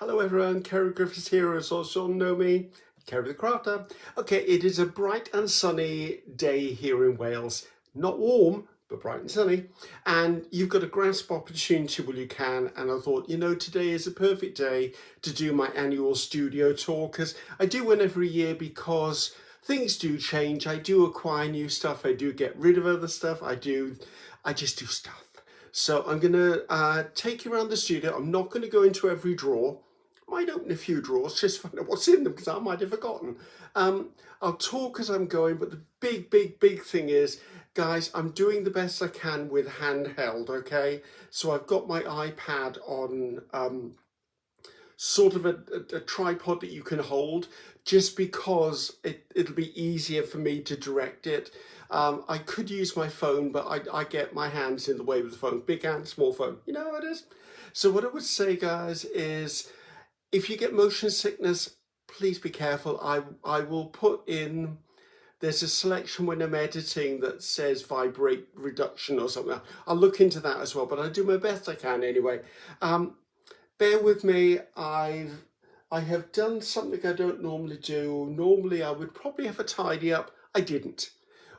Hello everyone, Ceri Griffiths here, as also know me, Ceri the Crafter. Okay, it is a bright and sunny day here in Wales. Not warm, but bright and sunny. And you've got a grasp opportunity while you can. And I thought, today is a perfect day to do my annual studio tour, because I do one every year because things do change. I do acquire new stuff. I do get rid of other stuff. I just do stuff. So I'm going to take you around the studio. I'm not going to go into every drawer. I might open a few drawers, just find out what's in them, because I might have forgotten. I'll talk as I'm going, but the big thing is, guys, I'm doing the best I can with handheld, okay? So I've got my iPad on sort of a tripod that you can hold, just because it'll be easier for me to direct it. I could use my phone, but I get my hands in the way with the phone. Big hand, small phone, you know how it is. So what I would say, guys, is if you get motion sickness, please be careful. I will put in, there's a selection when I'm editing that says vibrate reduction or something. I'll look into that as well, but I do my best I can anyway. Bear with me. I have done something I don't normally do. Normally I would probably have a tidy up. I didn't.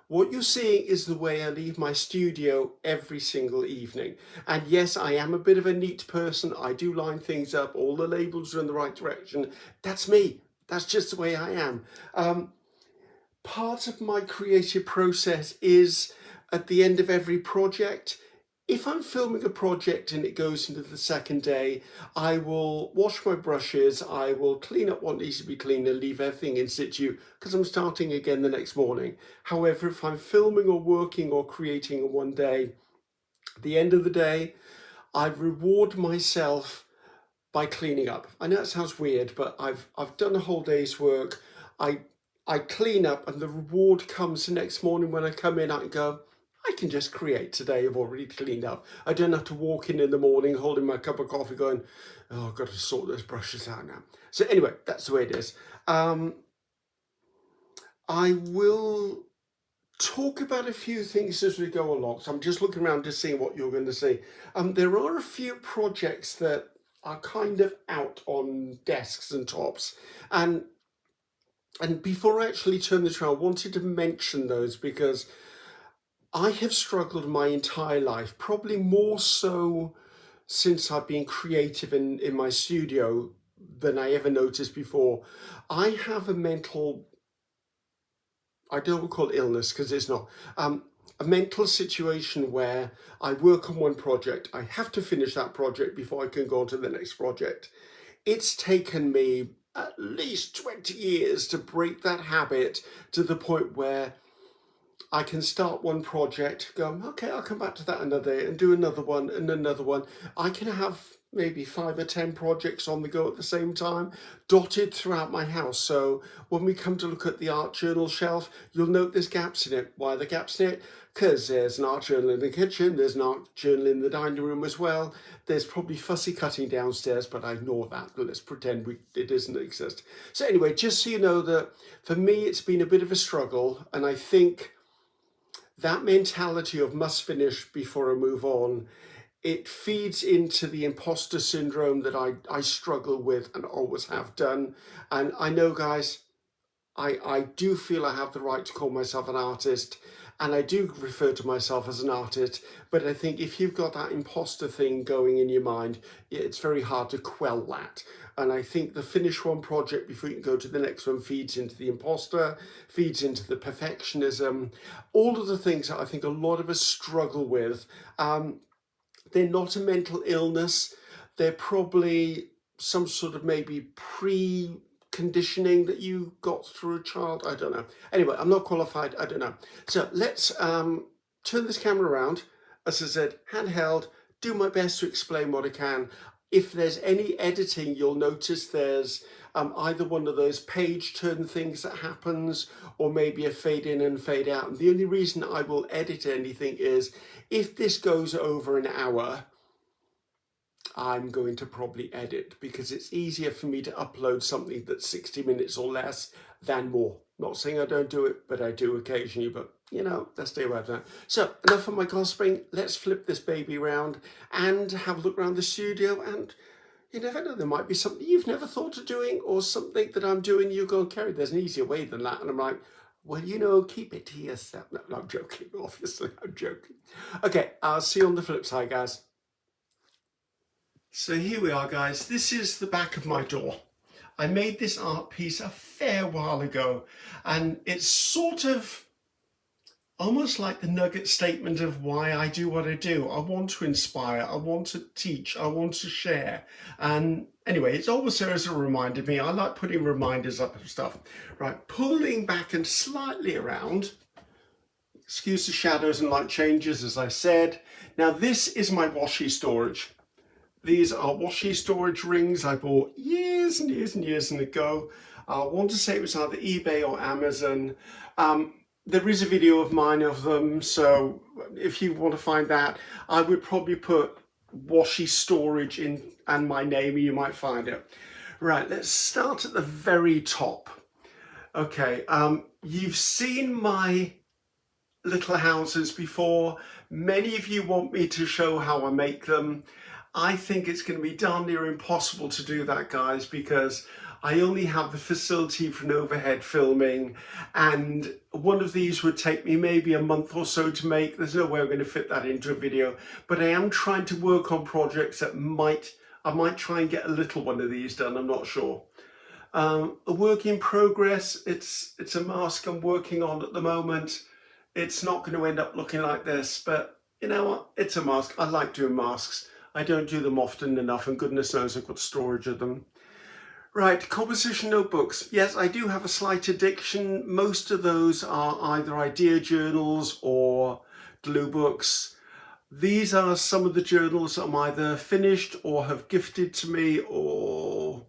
What you're seeing is the way I leave my studio every single evening. And yes, I am a bit of a neat person. I do line things up. All the labels are in the right direction. That's me. That's just the way I am. Part of my creative process is at the end of every project. If I'm filming a project and it goes into the second day, I will wash my brushes, I will clean up what needs to be cleaned and leave everything in situ, because I'm starting again the next morning. However, if I'm filming or working or creating in one day, at the end of the day, I reward myself by cleaning up. I know it sounds weird, but I've done a whole day's work. I clean up, and the reward comes the next morning when I come in. I can go, I can just create today. I've already cleaned up. I don't have to walk in the morning holding my cup of coffee going, oh, I've got to sort those brushes out now. So anyway, that's the way it is. I will talk about a few things as we go along. So I'm just looking around to see what you're going to see. There are a few projects that are kind of out on desks and tops. And before I actually turn this around, I wanted to mention those because I have struggled my entire life, probably more so since I've been creative in my studio than I ever noticed before. I have a mental, I don't call it illness because it's not, a mental situation where I work on one project, I have to finish that project before I can go on to the next project. It's taken me at least 20 years to break that habit to the point where I can start one project, go, okay, I'll come back to that another day and do another one and another one. I can have maybe 5 or 10 projects on the go at the same time, dotted throughout my house. So when we come to look at the art journal shelf, you'll note there's gaps in it. Why are there gaps in it? Because there's an art journal in the kitchen, there's an art journal in the dining room as well. There's probably fussy cutting downstairs, but I ignore that. Let's pretend it doesn't exist. So anyway, just so you know that for me, it's been a bit of a struggle. And I think that mentality of must finish before I move on, it feeds into the imposter syndrome that I struggle with and always have done. And I know, guys, I do feel I have the right to call myself an artist, and I do refer to myself as an artist, but I think if you've got that imposter thing going in your mind, it's very hard to quell that. And I think the finish one project before you can go to the next one feeds into the imposter, feeds into the perfectionism, all of the things that I think a lot of us struggle with. They're not a mental illness. They're probably some sort of maybe conditioning that you got through a child. I don't know. Anyway, I'm not qualified. I don't know. So let's turn this camera around. As I said, handheld, do my best to explain what I can. If there's any editing, you'll notice there's either one of those page turn things that happens, or maybe a fade in and fade out. And the only reason I will edit anything is if this goes over an hour, I'm going to probably edit, because it's easier for me to upload something that's 60 minutes or less than more. Not saying I don't do it, but I do occasionally, but let's stay away from that. So enough of my gossiping. Let's flip this baby around and have a look around the studio and you never know, there might be something you've never thought of doing, or something that I'm doing, you go, Ceri, there's an easier way than that. And I'm like, well, you know, keep it to yourself. No, I'm joking, obviously, I'm joking. Okay, I'll see you on the flip side, guys. So here we are, guys. This is the back of my door. I made this art piece a fair while ago, and it's sort of almost like the nugget statement of why I do what I do. I want to inspire, I want to teach, I want to share. And anyway, it's always there as a reminder to me. I like putting reminders up of stuff. Right, pulling back and slightly around. Excuse the shadows and light changes, as I said. Now this is my washi storage. These are washi storage rings I bought years and years and years ago. I want to say it was either eBay or Amazon. There is a video of mine of them, so if you want to find that, I would probably put washi storage in and my name, and you might find it. Right, let's start at the very top. Okay, you've seen my little houses before. Many of you want me to show how I make them. I think it's going to be darn near impossible to do that, guys, because I only have the facility for an overhead filming, and one of these would take me maybe a month or so to make. There's no way I'm going to fit that into a video, but I am trying to work on projects that I might try and get a little one of these done, I'm not sure. A work in progress, it's a mask I'm working on at the moment. It's not going to end up looking like this, but you know what, it's a mask. I like doing masks. I don't do them often enough, and goodness knows I've got storage of them. Right, composition notebooks. Yes, I do have a slight addiction. Most of those are either idea journals or glue books. These are some of the journals I'm either finished or have gifted to me, or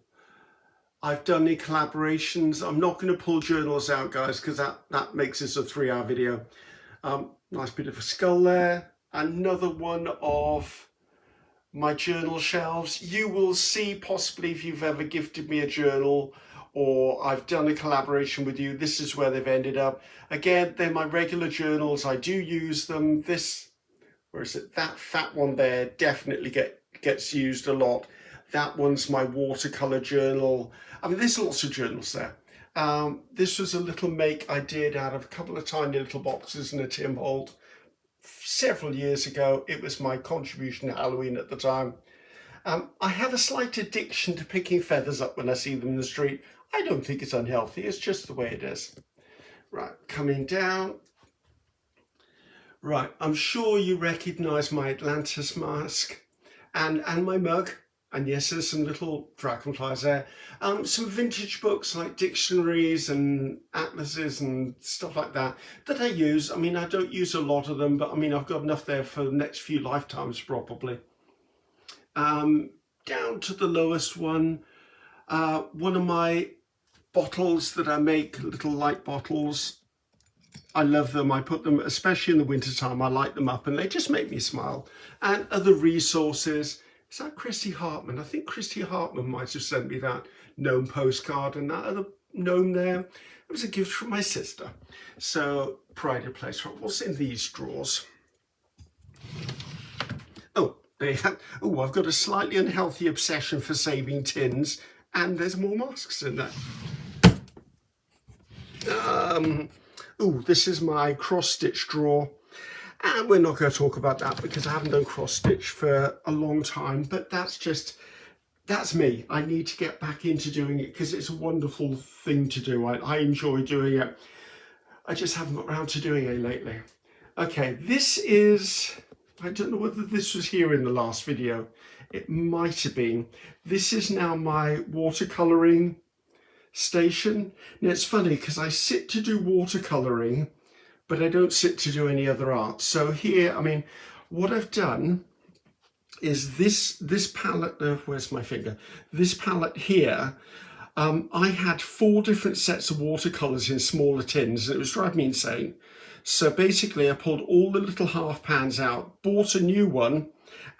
I've done in collaborations. I'm not going to pull journals out, guys, because that makes this a 3-hour video. Nice bit of a skull there. Another one of my journal shelves. You will see, possibly if you've ever gifted me a journal or I've done a collaboration with you, this is where they've ended up. Again, they're my regular journals. I do use them. This, where is it? That fat one there definitely gets used a lot. That one's my watercolor journal. I mean, there's lots of journals there. This was a little make I did out of a couple of tiny little boxes in a Tim Holt several years ago. It was my contribution to Halloween at the time. I have a slight addiction to picking feathers up when I see them in the street. I don't think it's unhealthy, it's just the way it is. Right, coming down. Right, I'm sure you recognize my Atlantis mask and my mug. And yes, there's some little dragonflies there. Some vintage books like dictionaries and atlases and stuff like that I use. I mean, I don't use a lot of them, but I mean, I've got enough there for the next few lifetimes probably. Down to the lowest one of my bottles that I make, little light bottles. I love them. I put them, especially in the winter time, I light them up and they just make me smile. And other resources. Is that Christy Hartman? I think Christy Hartman might have sent me that gnome postcard, and that other gnome there, it was a gift from my sister. So, pride of place. What's in these drawers? Oh, oh, I've got a slightly unhealthy obsession for saving tins, and there's more masks in there. Oh, this is my cross-stitch drawer. And we're not going to talk about that because I haven't done cross-stitch for a long time, but that's me. I need to get back into doing it because it's a wonderful thing to do. I enjoy doing it. I just haven't got around to doing it lately. Okay, this is, I don't know whether this was here in the last video. It might have been. This is now my watercolouring station. Now it's funny because I sit to do watercolouring, but I don't sit to do any other art. So here, I mean, what I've done is this palette, where's my finger? This palette here, I had 4 different sets of watercolours in smaller tins, and it was driving me insane. So basically I pulled all the little half pans out, bought a new one,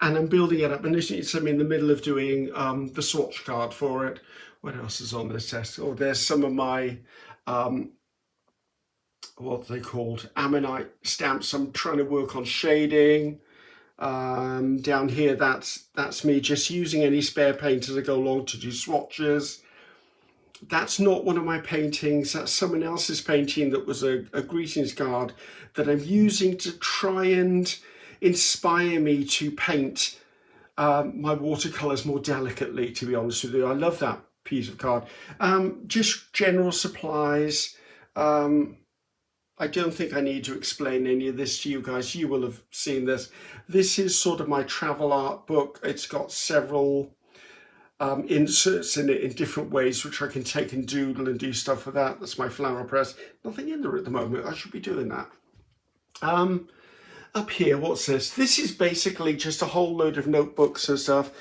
and I'm building it up. And as you can see, I'm in the middle of doing the swatch card for it. What else is on this test? Oh, there's some of my what are they called, ammonite stamps. I'm trying to work on shading. Down here, that's me just using any spare paint as I go along to do swatches. That's not one of my paintings, that's someone else's painting that was a greetings card that I'm using to try and inspire me to paint my watercolours more delicately, to be honest with you. I love that piece of card. Just general supplies. I don't think I need to explain any of this to you guys. You will have seen this. This is sort of my travel art book. It's got several inserts in it in different ways, which I can take and doodle and do stuff with that. That's my flower press. Nothing in there at the moment. I should be doing that. Up here, what's this? This is basically just a whole load of notebooks and stuff.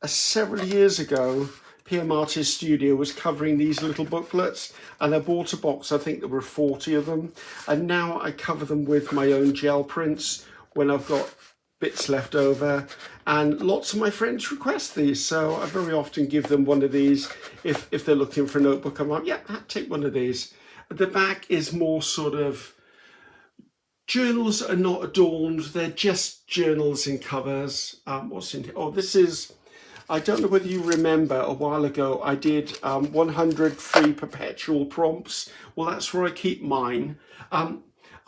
Several years ago, Pierre Marty's studio was covering these little booklets, and I bought a box. I think there were 40 of them, and now I cover them with my own gel prints when I've got bits left over, and lots of my friends request these, so I very often give them one of these if they're looking for a notebook. I'm like, yeah, take one of these. The back is more sort of journals that are not adorned, they're just journals in covers. What's in here? Oh, this is, I don't know whether you remember, a while ago I did 100 free perpetual prompts. Well, that's where I keep mine.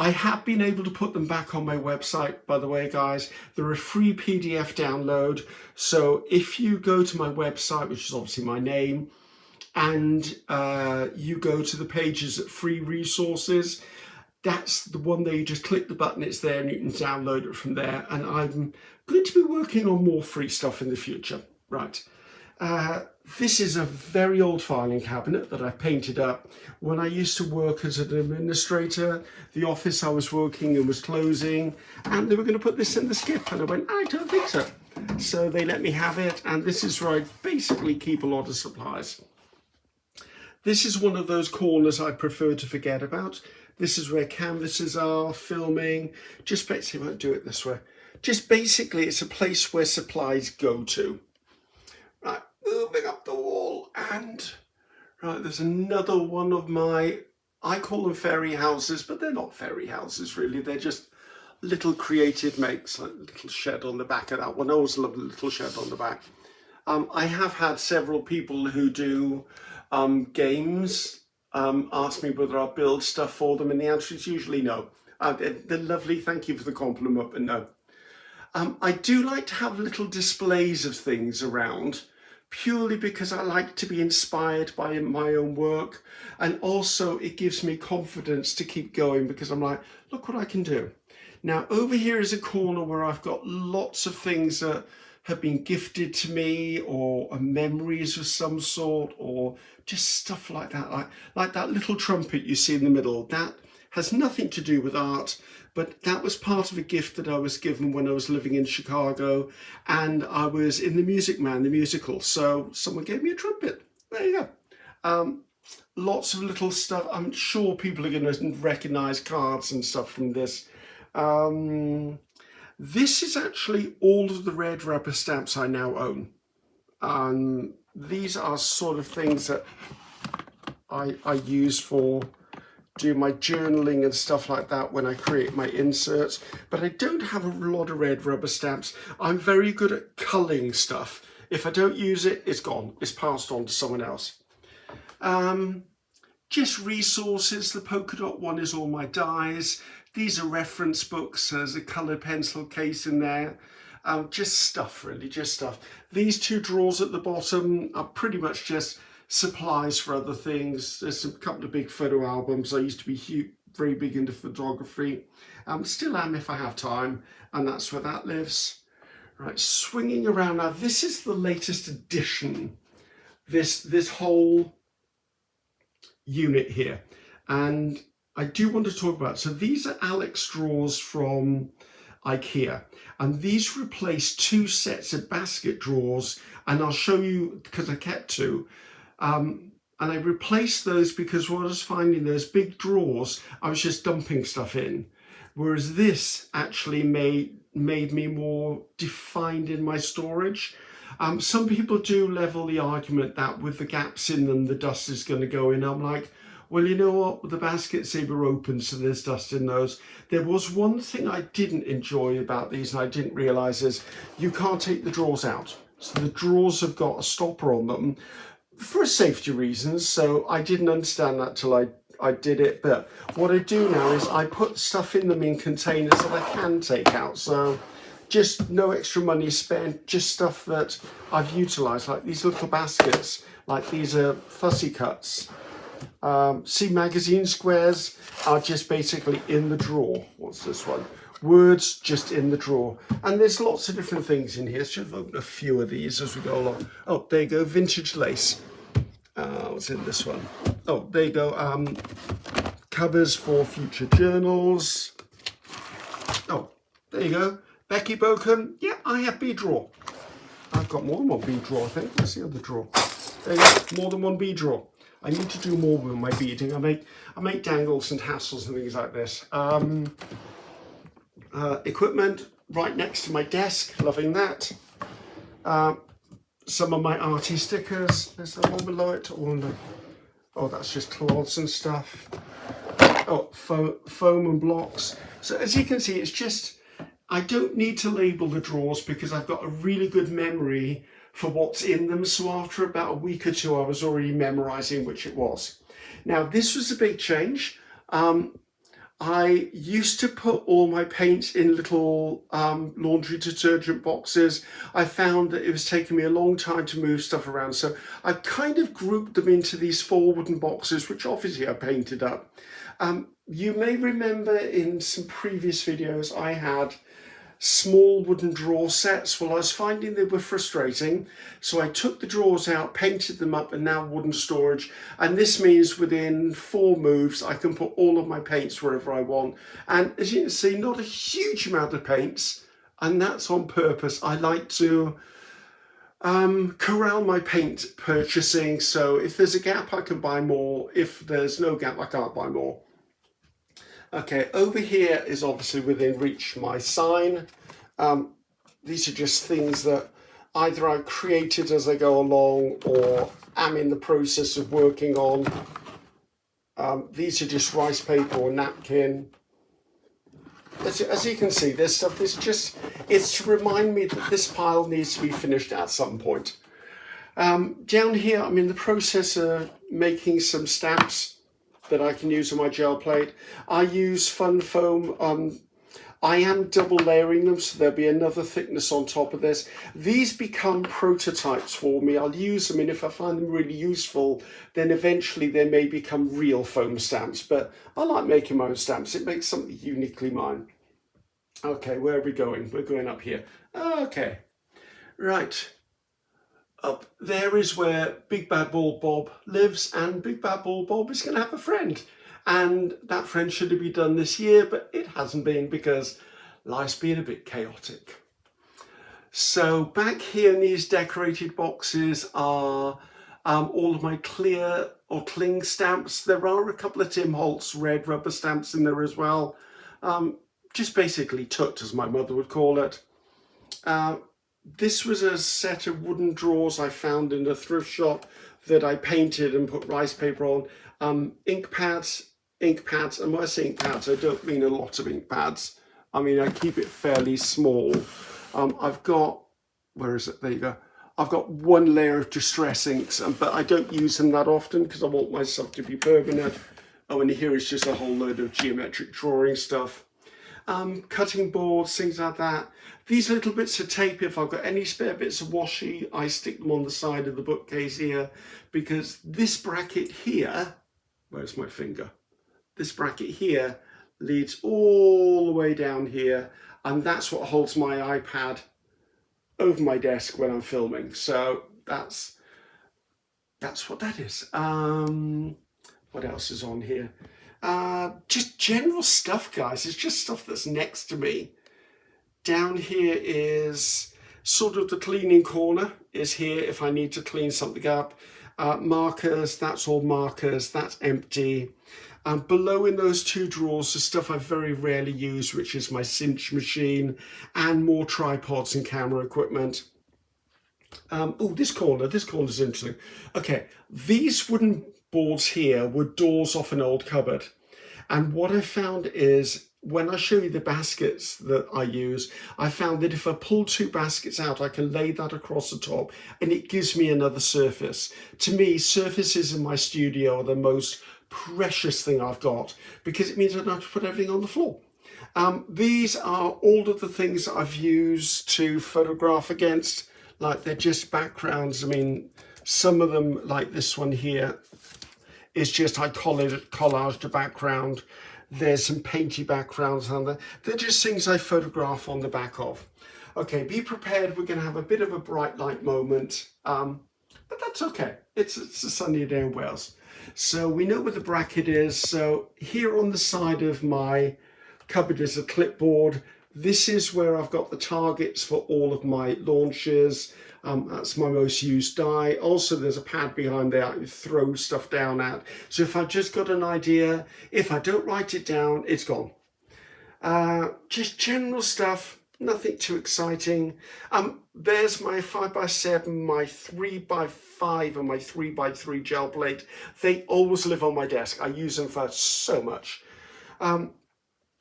I have been able to put them back on my website, by the way, guys. They're a free PDF download. So if you go to my website, which is obviously my name, and you go to the pages at free resources, that's the one there. You just click the button, it's there, and you can download it from there. And I'm going to be working on more free stuff in the future. Right. This is a very old filing cabinet that I painted up when I used to work as an administrator. The office I was working in was closing, and they were going to put this in the skip, and I went, I don't think so. So they let me have it, and this is where I basically keep a lot of supplies. This is one of those corners I prefer to forget about. This is where canvases are, filming. Just basically, I won't do it this way. Just basically, it's a place where supplies go to. Right, moving up the wall, and right, there's another one of my, I call them fairy houses, but they're not fairy houses really. They're just little creative makes, like a little shed on the back of that one. I always love a little shed on the back. I have had several people who do games ask me whether I'll build stuff for them, and the answer is usually no. They're lovely, thank you for the compliment, but no. I do like to have little displays of things around, purely because I like to be inspired by my own work, and also it gives me confidence to keep going because I'm like, look what I can do. Now over here is a corner where I've got lots of things that have been gifted to me, or memories of some sort, or just stuff like that, like that little trumpet you see in the middle. That has nothing to do with art, but that was part of a gift that I was given when I was living in Chicago, and I was in The Music Man, the musical, so someone gave me a trumpet. There you go. Lots of little stuff. I'm sure people are going to recognise cards and stuff from this. This is actually all of the red rubber stamps I now own. These are sort of things that I use for do my journaling and stuff like that when I create my inserts, but I don't have a lot of red rubber stamps. I'm very good at culling stuff. If I don't use it, it's gone. It's passed on to someone else. Just resources. The polka dot one is all my dies. These are reference books. There's a coloured pencil case in there. Just stuff, really, just stuff. These two drawers at the bottom are pretty much just supplies for other things. There's a couple of big photo albums. I used to be very big into photography. Still am if I have time, and that's where that lives. Right, swinging around now. This is the latest addition. This whole unit here, and I do want to talk about. So these are Alex drawers from IKEA, and these replace two sets of basket drawers, and I'll show you because I kept two. And I replaced those because what I was finding, those big drawers, I was just dumping stuff in. Whereas this actually made me more defined in my storage. Some people do level the argument that with the gaps in them, the dust is going to go in. I'm like, Well, you know what? The baskets, they were open, so there's dust in those. There was one thing I didn't enjoy about these, and I didn't realise, is you can't take the drawers out. So the drawers have got a stopper on them for safety reasons. So I didn't understand that till I did it. But what I do now is I put stuff in them in containers that I can take out. So just no extra money spent, just stuff that I've utilised, like these little baskets, like these are fussy cuts. See, magazine squares are just basically in the drawer. What's this one? Words just in the drawer. And there's lots of different things in here. So I've opened a few of these as we go along. Oh, there you go, vintage lace. What's in this one? Oh, there you go, covers for future journals. Oh, there you go, Becky Boken. Yeah, I have bead drawer. I've got more than one bead drawer, I think. That's the other drawer. There you go, more than one bead drawer. I need to do more with my beading. I make dangles and tassels and things like this. Equipment right next to my desk, loving that. Some of my arty stickers. There's the one below it. Oh, that's just cloths and stuff. Oh, foam and blocks. So as you can see, it's just, I don't need to label the drawers because I've got a really good memory for what's in them. So after about a week or two, I was already memorizing which it was. Now, this was a big change. I used to put all my paints in little laundry detergent boxes. I found that it was taking me a long time to move stuff around. So I kind of grouped them into these 4 wooden boxes, which obviously I painted up. You may remember in some previous videos, I had small wooden drawer sets. Well, I was finding they were frustrating, so I took the drawers out, painted them up, and now wooden storage. And this means within 4 moves I can put all of my paints wherever I want. And as you can see, not a huge amount of paints, and that's on purpose. I like to corral my paint purchasing, so if there's a gap I can buy more. If there's no gap, I can't buy more. Okay, over here is obviously within reach my sign. These are just things that either I've created as I go along or am in the process of working on. These are just rice paper or napkin. As you can see, this stuff is just, it's to remind me that this pile needs to be finished at some point. Down here, I'm in the process of making some stamps that I can use on my gel plate. I use fun foam. I am double layering them, so there'll be another thickness on top of this. These become prototypes for me. I'll use them, and if I find them really useful, then eventually they may become real foam stamps. But I like making my own stamps. It makes something uniquely mine. Okay, where are we going? We're going up here. Okay, right. Up there is where Big Bad Bald Bob lives, and Big Bad Bald Bob is going to have a friend. And that friend should have been done this year, but it hasn't been because life's been a bit chaotic. So back here in these decorated boxes are all of my clear or cling stamps. There are a couple of Tim Holtz red rubber stamps in there as well. Just basically tut, as my mother would call it. This was a set of wooden drawers I found in a thrift shop that I painted and put rice paper on. Ink pads, and when I say ink pads, I don't mean a lot of ink pads. I mean, I keep it fairly small. I've got, where is it? There you go. I've got 1 layer of distress inks, but I don't use them that often because I want my stuff to be permanent. Oh, and here is just a whole load of geometric drawing stuff. Cutting boards, things like that. These little bits of tape, if I've got any spare bits of washi, I stick them on the side of the bookcase here, because this bracket here, where's my finger? This bracket here leads all the way down here, and that's what holds my iPad over my desk when I'm filming. So that's what that is. What else is on here? Just general stuff, guys. It's just stuff that's next to me. Down here is sort of the cleaning corner is here if I need to clean something up. Markers, that's all markers, that's empty. Below in those 2 drawers is stuff I very rarely use, which is my cinch machine and more tripods and camera equipment. Oh, this corner's interesting. Okay, these wooden boards here were doors off an old cupboard. And what I found is when I show you the baskets that I use, I found that if I pull two baskets out, I can lay that across the top and it gives me another surface. To me, surfaces in my studio are the most precious thing I've got because it means I don't have to put everything on the floor. These are all of the things that I've used to photograph against, like they're just backgrounds. I mean, some of them, like this one here, is just I collaged a background. There's some painty backgrounds on there. They're just things I photograph on the back of. Okay, be prepared. We're going to have a bit of a bright light moment, but that's okay. It's a sunny day in Wales. So we know where the bracket is. So here on the side of my cupboard is a clipboard. This is where I've got the targets for all of my launches. That's my most used die. Also, there's a pad behind there I can throw stuff down at. So if I've just got an idea, if I don't write it down, it's gone. Just general stuff, nothing too exciting. There's my 5x7, my 3x5 and my 3x3 gel plate. They always live on my desk. I use them for so much.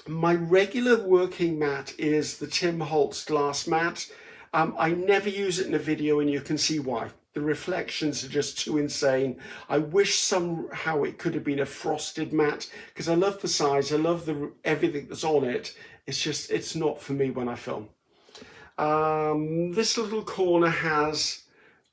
My regular working mat is the Tim Holtz glass mat. I never use it in a video and you can see why. The reflections are just too insane. I wish somehow it could have been a frosted mat because I love the size, I love everything that's on it. It's just, it's not for me when I film. This little corner has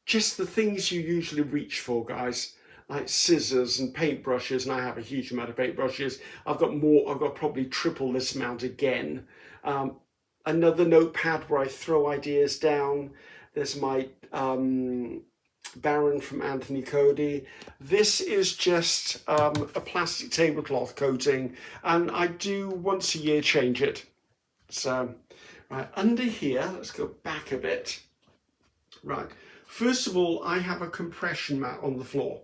just the things you usually reach for, guys. Like scissors and paintbrushes, and I have a huge amount of paintbrushes. I've got probably triple this amount again. Another notepad where I throw ideas down. There's my Baron from Anthony Cody. This is just a plastic tablecloth coating, and I do once a year change it. So, right, under here, let's go back a bit. Right, first of all, I have a compression mat on the floor.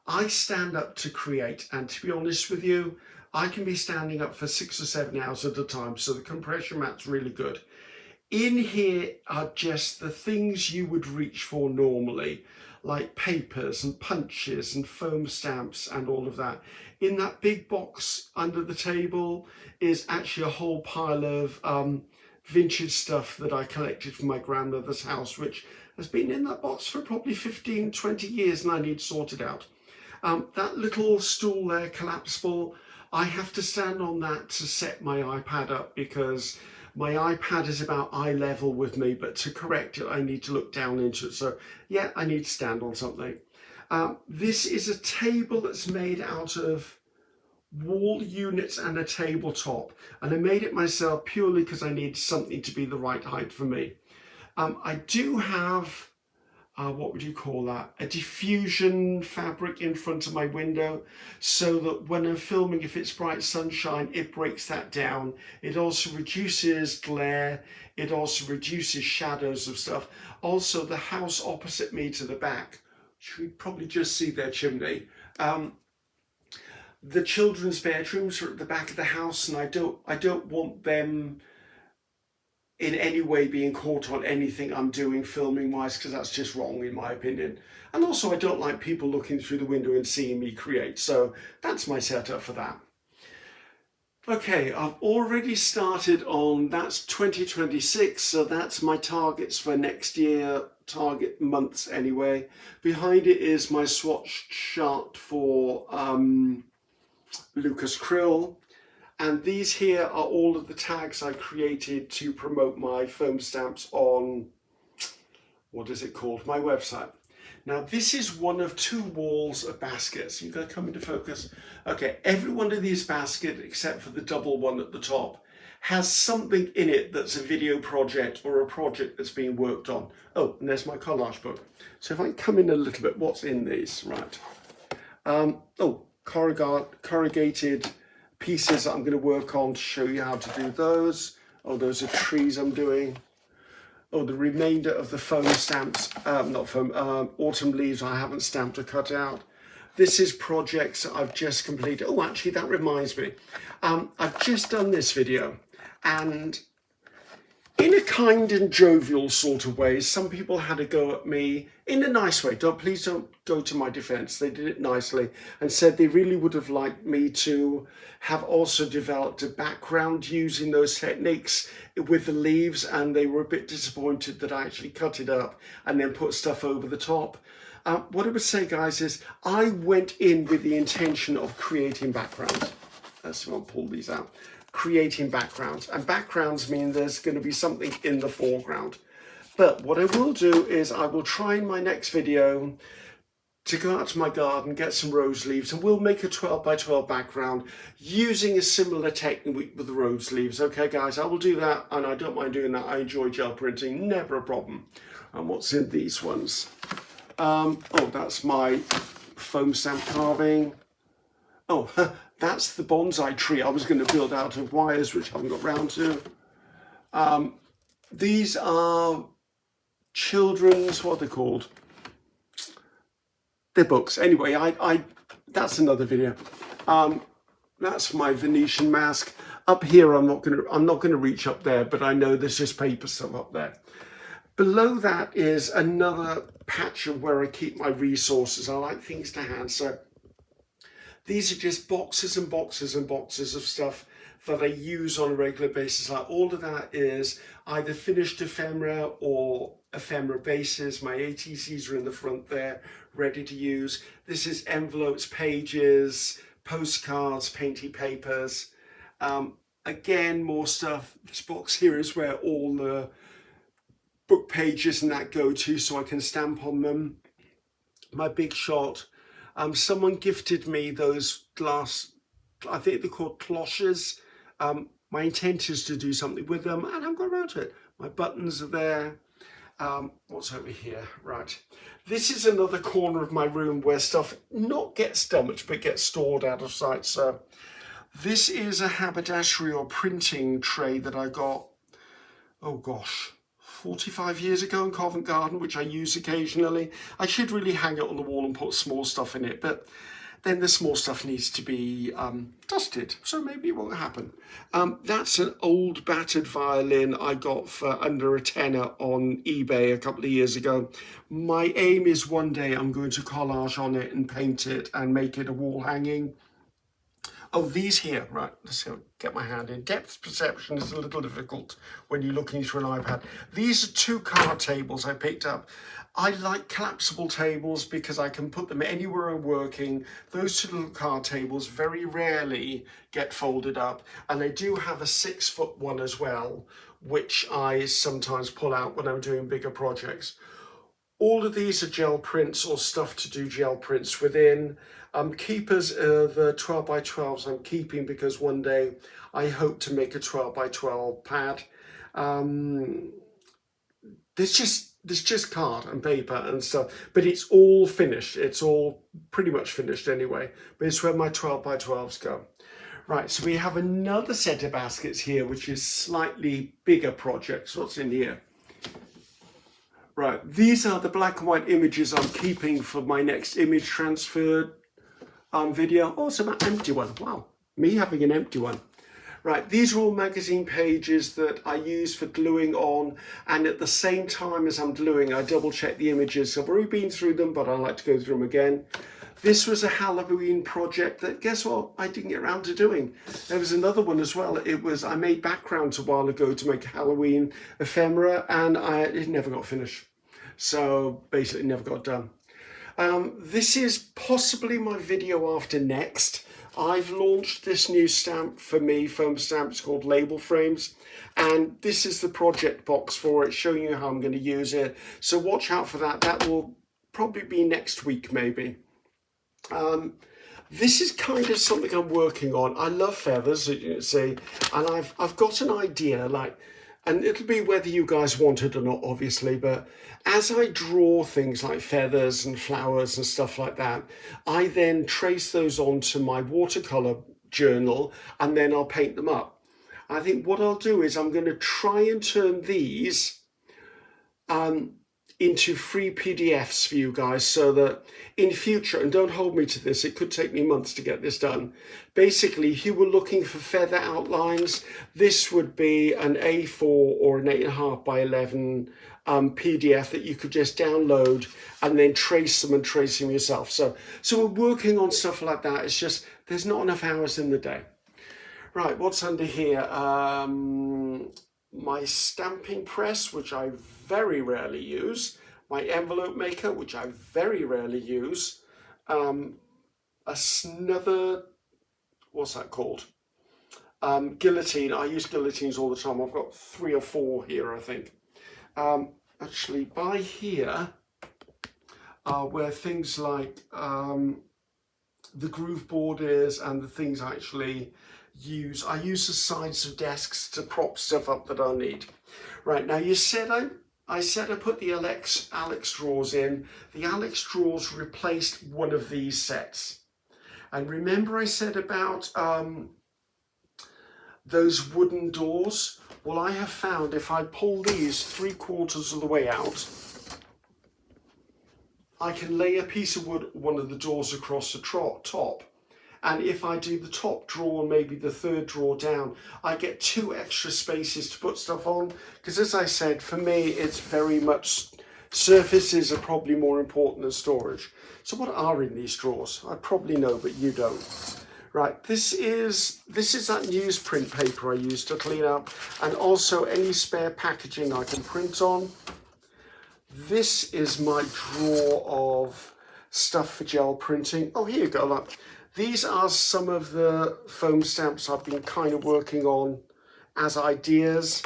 I stand up to create, and to be honest with you, I can be standing up for 6 or 7 hours at a time, so the compression mat's really good. In here are just the things you would reach for normally, like papers and punches and foam stamps and all of that. In that big box under the table is actually a whole pile of vintage stuff that I collected from my grandmother's house, which has been in that box for probably 15, 20 years and I need sorted out. That little stool there, collapsible, I have to stand on that to set my iPad up because my iPad is about eye level with me, but to correct it, I need to look down into it. So yeah, I need to stand on something. This is a table that's made out of wall units and a tabletop. And I made it myself purely because I need something to be the right height for me. I do have what would you call that? A diffusion fabric in front of my window so that when I'm filming, if it's bright sunshine, it breaks that down. It also reduces glare. It also reduces shadows of stuff. Also, the house opposite me to the back, which we probably just see their chimney. The children's bedrooms are at the back of the house, and I don't want them in any way being caught on anything I'm doing filming wise, because that's just wrong in my opinion. And also I don't like people looking through the window and seeing me create, so that's my setup for that. Okay, I've already started on, that's 2026, so that's my targets for next year, target months anyway. Behind it is my swatch chart for Lucas Krill. And these here are all of the tags I created to promote my foam stamps on, what is it called, my website. Now this is one of 2 walls of baskets. You've got to come into focus. Okay, every one of these baskets, except for the double one at the top, has something in it that's a video project or a project that's being worked on. Oh, and there's my collage book. So if I come in a little bit, what's in these, right? Corrugated pieces that I'm going to work on to show you how to do those. Oh, those are trees I'm doing. Oh, the remainder of the foam stamps, not foam, autumn leaves I haven't stamped or cut out. This is projects that I've just completed. Oh, actually, that reminds me. I've just done this video, and in a kind and jovial sort of way. Some people had a go at me in a nice way. Please don't go to my defense. They did it nicely and said they really would have liked me to have also developed a background using those techniques with the leaves, and they were a bit disappointed that I actually cut it up and then put stuff over the top. What I would say, guys, is I went in with the intention of creating backgrounds. Let's see if I'll pull these out. Creating backgrounds, and backgrounds mean there's going to be something in the foreground. But what I will do is I will try in my next video to go out to my garden, get some rose leaves, and we'll make a 12 by 12 background using a similar technique with the rose leaves. Okay, guys, I will do that, and I don't mind doing that. I enjoy gel printing, never a problem. And what's in these ones? Oh, that's my foam stamp carving. Oh, that's the bonsai tree I was going to build out of wires, which I haven't got round to. These are children's, what are they called? They're books. Anyway, that's another video. That's my Venetian mask. Up here, I'm not gonna reach up there, but I know there's just paper stuff up there. Below that is another patch of where I keep my resources. I like things to hand, so these are just boxes and boxes and boxes of stuff that I use on a regular basis. Like all of that is either finished ephemera or ephemera bases. My ATCs are in the front there, ready to use. This is envelopes, pages, postcards, painty papers. Again, more stuff. This box here is where all the book pages and that go to, so I can stamp on them. My big shot. Someone gifted me those glass, I think they're called cloches. My intent is to do something with them, and I've got around to it. My buttons are there. What's over here? Right. This is another corner of my room where stuff not gets dumped, but gets stored out of sight. So this is a haberdashery or printing tray that I got, oh gosh, 45 years ago in Covent Garden, which I use occasionally. I should really hang it on the wall and put small stuff in it, but then the small stuff needs to be dusted, so maybe it won't happen. That's an old battered violin I got for under a tenner on eBay a couple of years ago. My aim is one day I'm going to collage on it and paint it and make it a wall hanging. Oh, these here, right, let's see, I'll get my hand in. Depth perception is a little difficult when you're looking through an iPad. These are 2 card tables I picked up. I like collapsible tables because I can put them anywhere I'm working. Those 2 little card tables very rarely get folded up. And I do have a 6-foot one as well, which I sometimes pull out when I'm doing bigger projects. All of these are gel prints or stuff to do gel prints within. Keepers are the 12 by 12s I'm keeping because one day I hope to make a 12 by 12 pad. There's just card and paper and stuff, but it's all finished. It's all pretty much finished anyway, but it's where my 12 by 12s go. Right, so we have another set of baskets here, which is slightly bigger projects. What's in here? Right, these are the black and white images I'm keeping for my next image transfer video. Oh, it's an empty one. Wow, me having an empty one. Right, these are all magazine pages that I use for gluing on, and at the same time as I'm gluing, I double check the images. So I've already been through them, but I like to go through them again. This was a Halloween project that, guess what, I didn't get around to doing. There was another one as well. I made backgrounds a while ago to make a Halloween ephemera, and it never got finished. So basically never got done. This is possibly my video after next. I've launched this new stamp for me, foam stamp. It's called Label Frames. And this is the project box for it, showing you how I'm going to use it. So watch out for that. That will probably be next week, maybe. This is kind of something I'm working on. I love feathers, as you can see. And I've got an idea, like, and it'll be whether you guys want it or not, obviously, but as I draw things like feathers and flowers and stuff like that, I then trace those onto my watercolor journal and then I'll paint them up. I think what I'll do is I'm going to try and turn these into free PDFs for you guys, so that in future, and don't hold me to this, it could take me months to get this done. Basically, if you were looking for feather outlines, this would be an A4 or an 8.5 by 11 PDF that you could just download and then trace them and trace them yourself. So we're working on stuff like that. It's just there's not enough hours in the day. Right, what's under here? My stamping press, which I very rarely use, my envelope maker, which I very rarely use, another, what's that called? Guillotine. I use guillotines all the time. I've got 3 or 4 here, I think. Actually, by here are where things like the groove board is, and the things I actually use. I use the sides of desks to prop stuff up that I need. Right, now you said I said I put the Alex drawers in. The Alex drawers replaced one of these sets. And remember I said about those wooden doors? Well, I have found if I pull these 3/4 of the way out, I can lay a piece of wood, one of the doors, across the top. And if I do the top drawer and maybe the 3rd drawer down, I get 2 extra spaces to put stuff on. Because as I said, for me, it's very much, surfaces are probably more important than storage. So what are in these drawers? I probably know, but you don't. Right, this is that newsprint paper I use to clean up, and also any spare packaging I can print on. This is my drawer of stuff for gel printing. Oh, here you go, look. These are some of the foam stamps I've been kind of working on as ideas.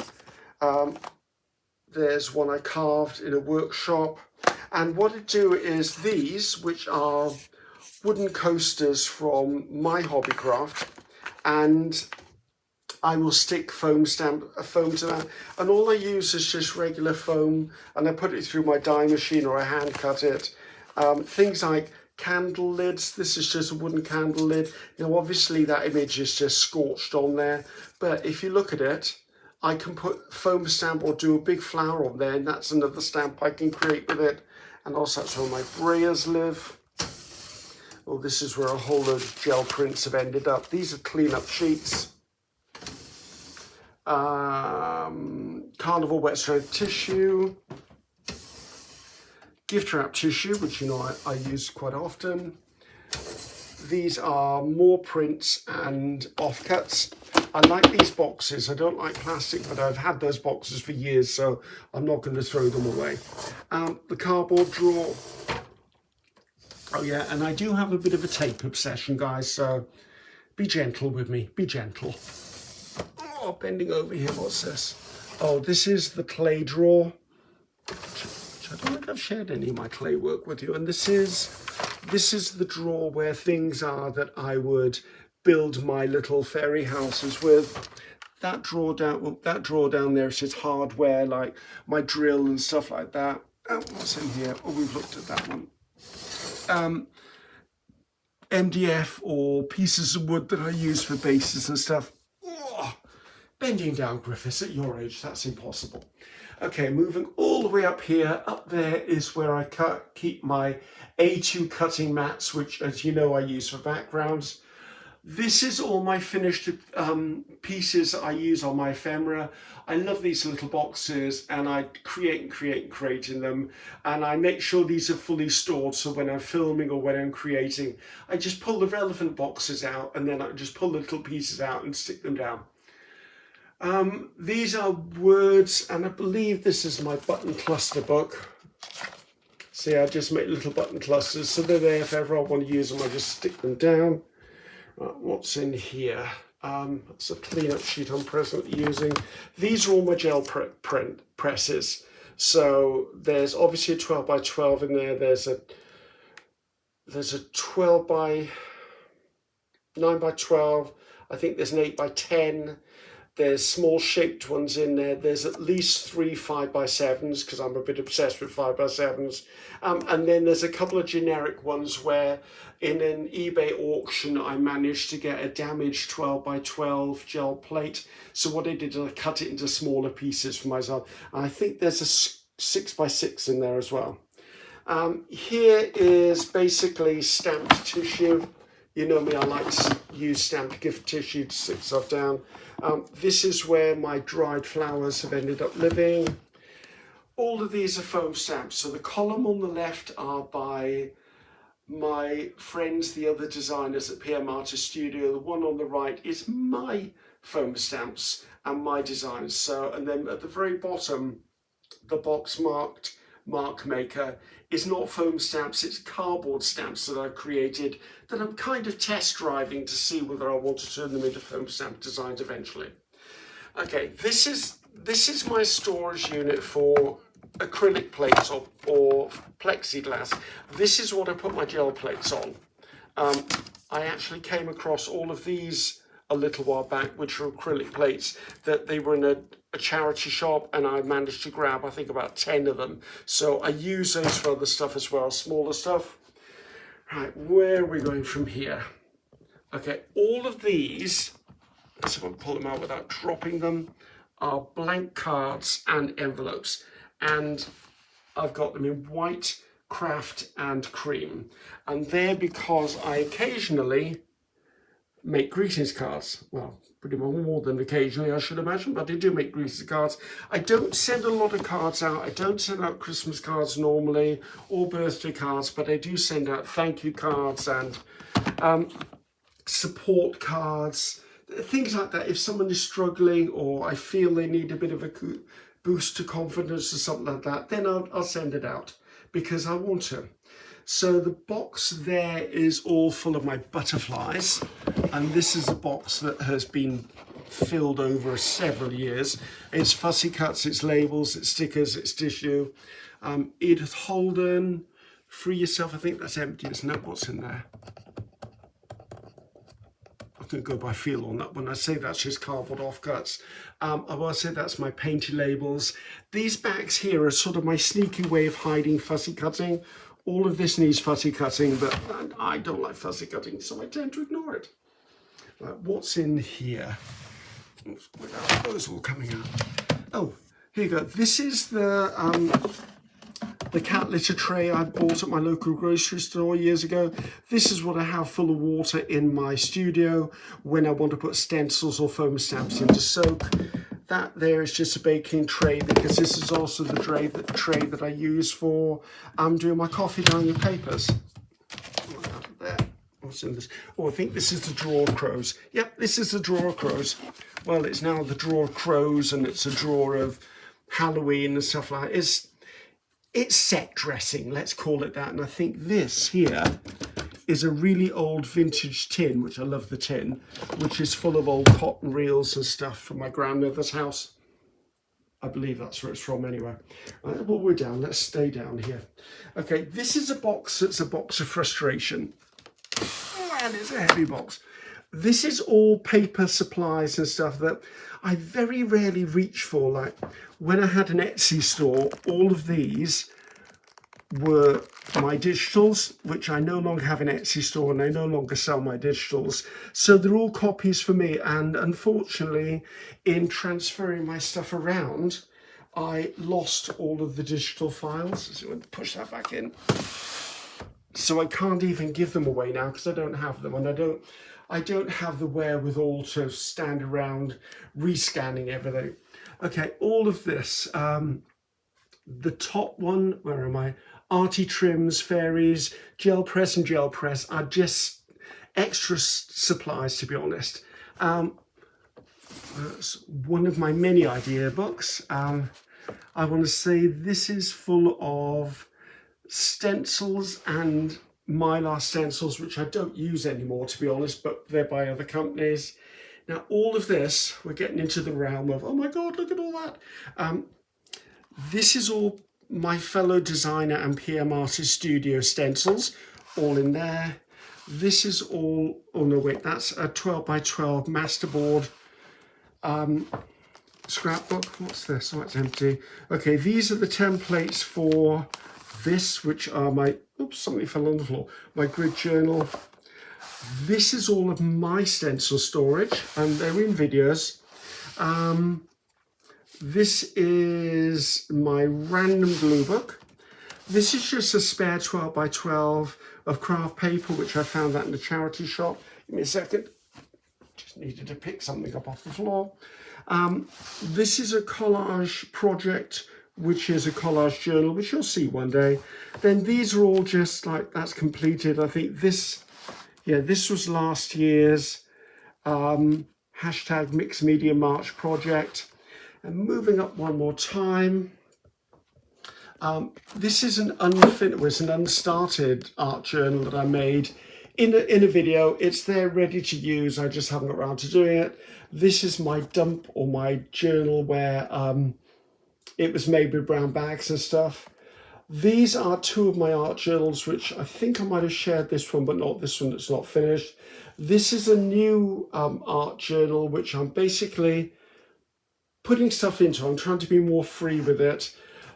There's one I carved in a workshop. And what I do is these, which are wooden coasters from my hobbycraft, and I will stick foam to that. And all I use is just regular foam, and I put it through my die machine or I hand cut it. Things like candle lids. This is just a wooden candle lid. Now, obviously that image is just scorched on there, but if you look at it, I can put foam stamp or do a big flower on there, and that's another stamp I can create with it. And also that's where my brayers live. Oh, this is where a whole load of gel prints have ended up. These are clean-up sheets. Carnival wet strength tissue. Gift wrap tissue, which you know I use quite often. These are more prints and offcuts. I like these boxes. I don't like plastic, but I've had those boxes for years, so I'm not going to throw them away. The cardboard drawer. Oh yeah, and I do have a bit of a tape obsession, guys, so be gentle with me. Be gentle. Oh, bending over here, what's this? Oh, this is the clay drawer. I don't think I've shared any of my clay work with you. And this is the drawer where things are that I would build my little fairy houses with. That drawer down there is just hardware, like my drill and stuff like that. What's in here? Oh, we've looked at that one. MDF or pieces of wood that I use for bases and stuff. Oh, bending down, Griffiths, at your age, that's impossible. Okay, moving all the way up here. Up there is where I keep my A2 cutting mats, which, as you know, I use for backgrounds. This is all my finished pieces I use on my ephemera. I love these little boxes, and I create in them, and I make sure these are fully stored, so when I'm filming or when I'm creating, I just pull the relevant boxes out, and then I just pull the little pieces out and stick them down. These are words, and I believe this is my button cluster book. See, I just make little button clusters, so they're there if ever I want to use them, I just stick them down. Right, what's in here? It's a clean-up sheet I'm presently using. These are all my gel print presses. So there's obviously a 12 by 12 in there. There's a 12 by 9 by 12. I think there's an 8 by 10. There's small shaped ones in there. There's at least 3 5 by 7s because I'm a bit obsessed with 5 by 7s. And then there's a couple of generic ones where in an eBay auction I managed to get a damaged 12 by 12 gel plate. So what I did is I cut it into smaller pieces for myself. And I think there's 6x6 in there as well. Here is basically stamped tissue. You know me, I like to use stamped gift tissue to stick stuff down. This is where my dried flowers have ended up living. All of these are foam stamps. So the column on the left are by my friends, the other designers at PM Artist Studio. The one on the right is my foam stamps and my designs. So, and then at the very bottom, the box marked Mark Maker is not foam stamps, it's cardboard stamps that I created that I'm kind of test driving to see whether I want to turn them into foam stamp designs eventually. Okay, this is my storage unit for acrylic plates or plexiglass. This is what I put my gel plates on. I actually came across all of these a little while back, which are acrylic plates, that they were in a charity shop, and I managed to grab, I think, about 10 of them. So I use those for other stuff as well, smaller stuff. Right, where are we going from here? Okay, all of these, let's see if I can pull them out without dropping them, are blank cards and envelopes. And I've got them in white, craft, and cream. And they're because I occasionally make greetings cards. Well, pretty much more than occasionally, I should imagine, but I do make greetings cards. I don't send a lot of cards out. I don't send out Christmas cards normally, or birthday cards, but I do send out thank you cards and support cards, things like that. If someone is struggling or I feel they need a bit of a boost to confidence or something like that, then I'll send it out because I want to. So the box there is all full of my butterflies, and this is a box that has been filled over several years. It's fussy cuts, it's labels, it's stickers, it's tissue. Edith Holden, Free Yourself, I think that's empty, isn't it? What's in there? I can go by feel on that one. I say that's just cardboard offcuts. I will say that's my painty labels. These bags here are sort of my sneaky way of hiding fussy cutting. All of this needs fussy cutting, but I don't like fussy cutting, so I tend to ignore it. Right, what's in here? Without those all coming out. Oh, here you go. This is the cat litter tray I bought at my local grocery store years ago. This is what I have full of water in my studio when I want to put stencils or foam stamps in to soak. That there is just a baking tray, because this is also the tray that I use for doing my coffee down with papers. There. What's in this? Oh, I think this is the drawer of crows. Yep, this is the drawer of crows. Well, it's now the drawer of crows, and it's a drawer of Halloween and stuff like that. It's set dressing, let's call it that. And I think this here is a really old vintage tin, which I love the tin, which is full of old cotton reels and stuff from my grandmother's house. I believe that's where it's from anyway. Right, well, we're down, let's stay down here. Okay, this is a box that's a box of frustration. And it's a heavy box. This is all paper supplies and stuff that I very rarely reach for. Like when I had an Etsy store, all of these were my digitals, which I no longer have an Etsy store and I no longer sell my digitals. So they're all copies for me. And unfortunately, in transferring my stuff around, I lost all of the digital files. So I'm going to push that back in. So I can't even give them away now because I don't have them, and I don't have the wherewithal to stand around rescanning everything. Okay, all of this, the top one, where am I? Arty trims, fairies, gel press and gel press are just extra supplies, to be honest. That's one of my many idea books. I want to say this is full of stencils and mylar stencils, which I don't use anymore, to be honest, but they're by other companies. Now, all of this, we're getting into the realm of, oh my God, look at all that. This is all my fellow designer and PM Artist Studio stencils, all in there. This is all, oh no, wait, that's a 12 by 12 masterboard scrapbook. What's this? Oh, it's empty. Okay, these are the templates for this, which are my, oops, something fell on the floor, my grid journal. This is all of my stencil storage, and they're in videos. This is my random glue book. This is just a spare 12 by 12 of craft paper, which I found that in the charity shop. Give me a second. Just needed to pick something up off the floor. This is a collage project, which is a collage journal, which you'll see one day. Then these are all just like, that's completed. I think this, yeah, this was last year's hashtag Mixed Media March project. And moving up one more time. This is an unfinished, an unstarted art journal that I made in a video. It's there ready to use. I just haven't got around to doing it. This is my dump or my journal where it was made with brown bags and stuff. These are two of my art journals, which I think I might have shared this one, but not this one that's not finished. This is a new art journal, which I'm basically putting stuff into. I'm trying to be more free with it.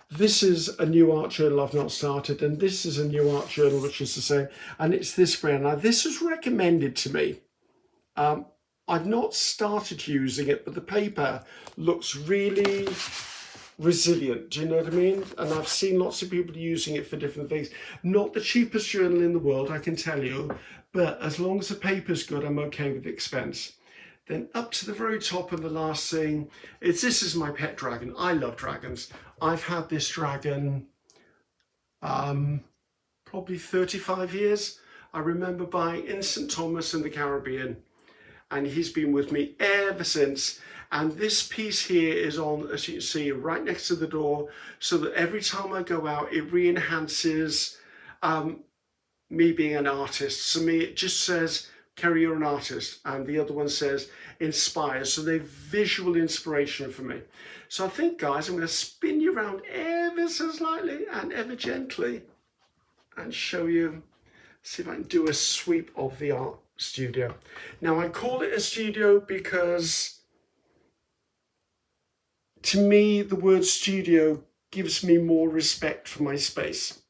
This is a new art journal I've not started, and this is a new art journal, which is to say, and it's this brand. Now, this was recommended to me. I've not started using it, but the paper looks really resilient. Do you know what I mean? And I've seen lots of people using it for different things. Not the cheapest journal in the world, I can tell you, but as long as the paper's good, I'm okay with the expense. Then up to the very top, and the last thing is, this is my pet dragon. I love dragons. I've had this dragon probably 35 years. I remember buying in St. Thomas in the Caribbean, and he's been with me ever since. And this piece here is on, as you can see, right next to the door, so that every time I go out, it re-enhances me being an artist. So me, it just says, Ceri, you're an artist, and the other one says inspires, so they're visual inspiration for me. So I think, guys, I'm going to spin you around ever so slightly and ever gently and show you, see if I can do a sweep of the art studio. Now, I call it a studio because to me the word studio gives me more respect for my space.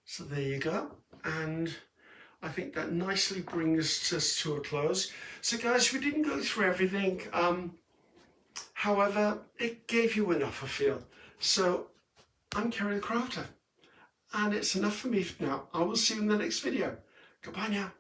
So there you go, and I think that nicely brings us to a close. So guys, we didn't go through everything. However, it gave you enough, I feel. So I'm Ceri the Crafter, and it's enough for me for now. I will see you in the next video. Goodbye now.